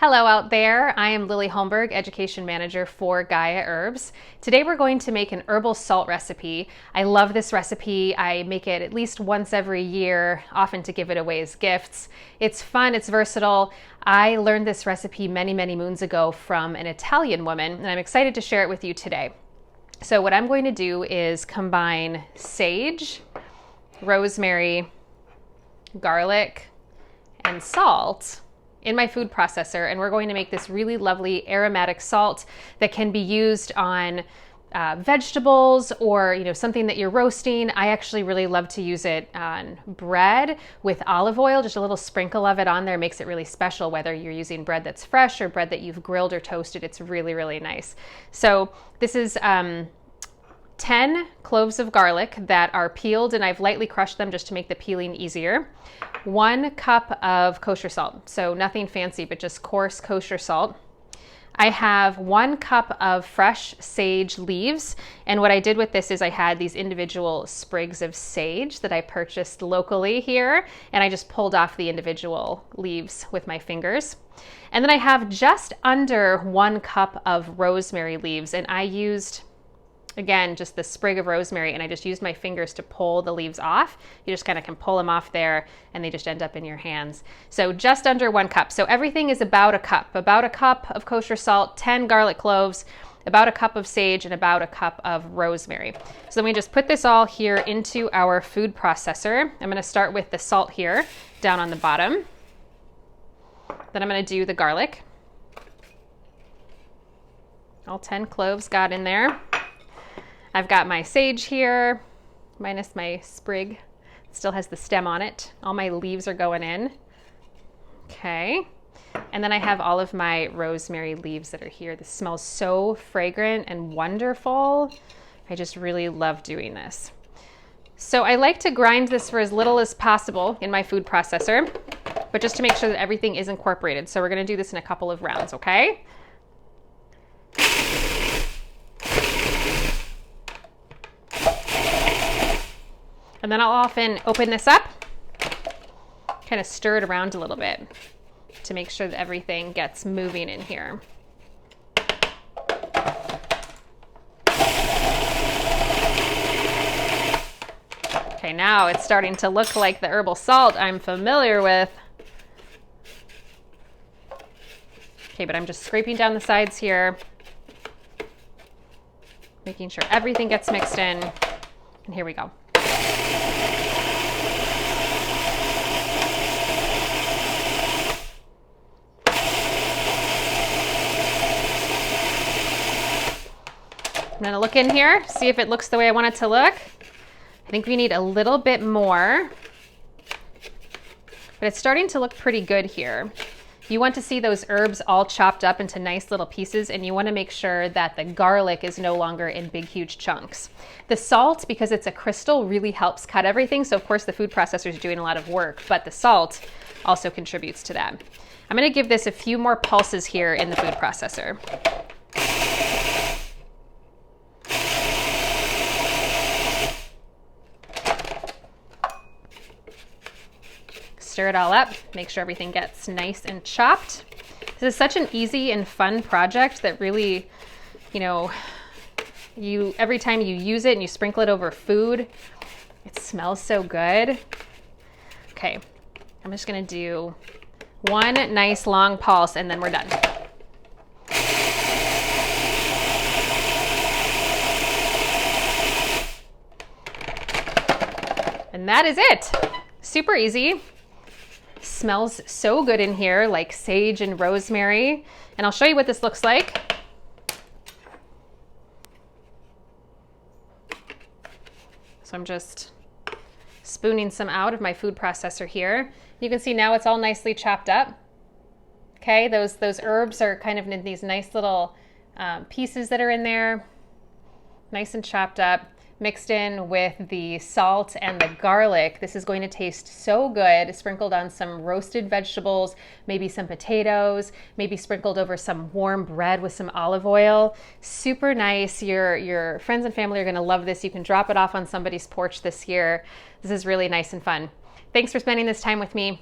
Hello out there, I am Lily Holmberg, Education Manager for Gaia Herbs. Today we're going to make an herbal salt recipe. I love this recipe. I make it at least once every year, often to give it away as gifts. It's fun, it's versatile. I learned this recipe many moons ago from an Italian woman, and I'm excited to share it with you today. So what I'm going to do is combine sage, rosemary, garlic, and salt in my food processor, and we're going to make this really lovely aromatic salt that can be used on vegetables or something that you're roasting. I actually really love to use it on bread with olive oil. Just a little sprinkle of it on there makes it really special, whether you're using bread that's fresh or bread that you've grilled or toasted. It's really nice. So this is 10 cloves of garlic that are peeled, and I've lightly crushed them just to make the peeling easier. 1 cup of kosher salt, so nothing fancy, but just coarse kosher salt. I have 1 cup of fresh sage leaves, and what I did with this is I had these individual sprigs of sage that I purchased locally here, and I just pulled off the individual leaves with my fingers. And then I have just under 1 cup of rosemary leaves, and I used, again, just the sprig of rosemary, and I just used my fingers to pull the leaves off. You just kind of can pull them off there, and they just end up in your hands. So just under 1 cup. So everything is about a cup of kosher salt, 10 garlic cloves, about a cup of sage, and about a cup of rosemary. So then we just put this all here into our food processor. I'm going to start with the salt here down on the bottom. Then I'm going to do the garlic. All 10 cloves got in there. I've got my sage here, minus my sprig. It still has the stem on it. All my leaves are going in. Okay. And then I have all of my rosemary leaves that are here. This smells so fragrant and wonderful. I just really love doing this. So I like to grind this for as little as possible in my food processor, but just to make sure that everything is incorporated. So we're going to do this in a couple of rounds, okay? And then I'll often open this up, kind of stir it around a little bit to make sure that everything gets moving in here. Okay, now it's starting to look like the herbal salt I'm familiar with. Okay, but I'm just scraping down the sides here, making sure everything gets mixed in, and here we go. I'm gonna look in here, see if it looks the way I want it to look. I think we need a little bit more, but it's starting to look pretty good here. You want to see those herbs all chopped up into nice little pieces, and you want to make sure that the garlic is no longer in big, huge chunks. The salt, because it's a crystal, really helps cut everything. So of course the food processor is doing a lot of work, but the salt also contributes to that. I'm going to give this a few more pulses here in the food processor. Stir it all up, make sure everything gets nice and chopped. This is such an easy and fun project that really, every time you use it and you sprinkle it over food, it smells so good. Okay, I'm just gonna do 1 nice long pulse and then we're done. And that is it. Super easy. Smells so good in here, like sage and rosemary. And I'll show you what this looks like. So I'm just spooning some out of my food processor here. You can see now it's all nicely chopped up. Okay, those herbs are kind of in these nice little pieces that are in there, nice and chopped up, mixed in with the salt and the garlic. This is going to taste so good, sprinkled on some roasted vegetables, maybe some potatoes, maybe sprinkled over some warm bread with some olive oil. Super nice. Your friends and family are going to love this. You can drop it off on somebody's porch this year. This is really nice and fun. Thanks for spending this time with me.